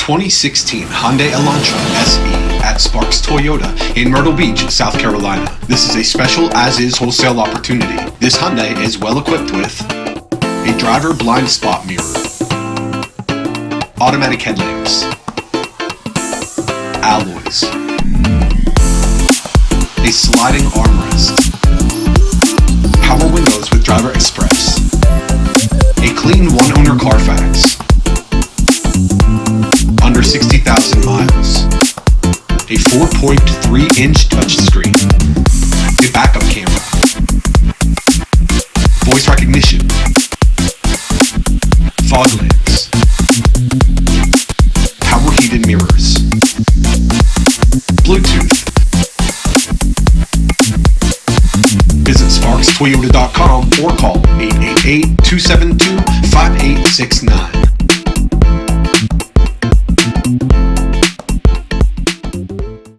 2016 Hyundai Elantra SE at Sparks Toyota in Myrtle Beach, South Carolina. This is a special as-is wholesale opportunity. This Hyundai is well equipped with a driver blind spot mirror, automatic headlamps, alloys, a sliding armrest, power windows with driver express, a clean one-owner CARFAX, under 60,000 miles, a 4.3-inch touchscreen, a backup camera, voice recognition, fog lamps, power heated mirrors, Bluetooth. Visit SparksToyota.com or call 888-272-5869.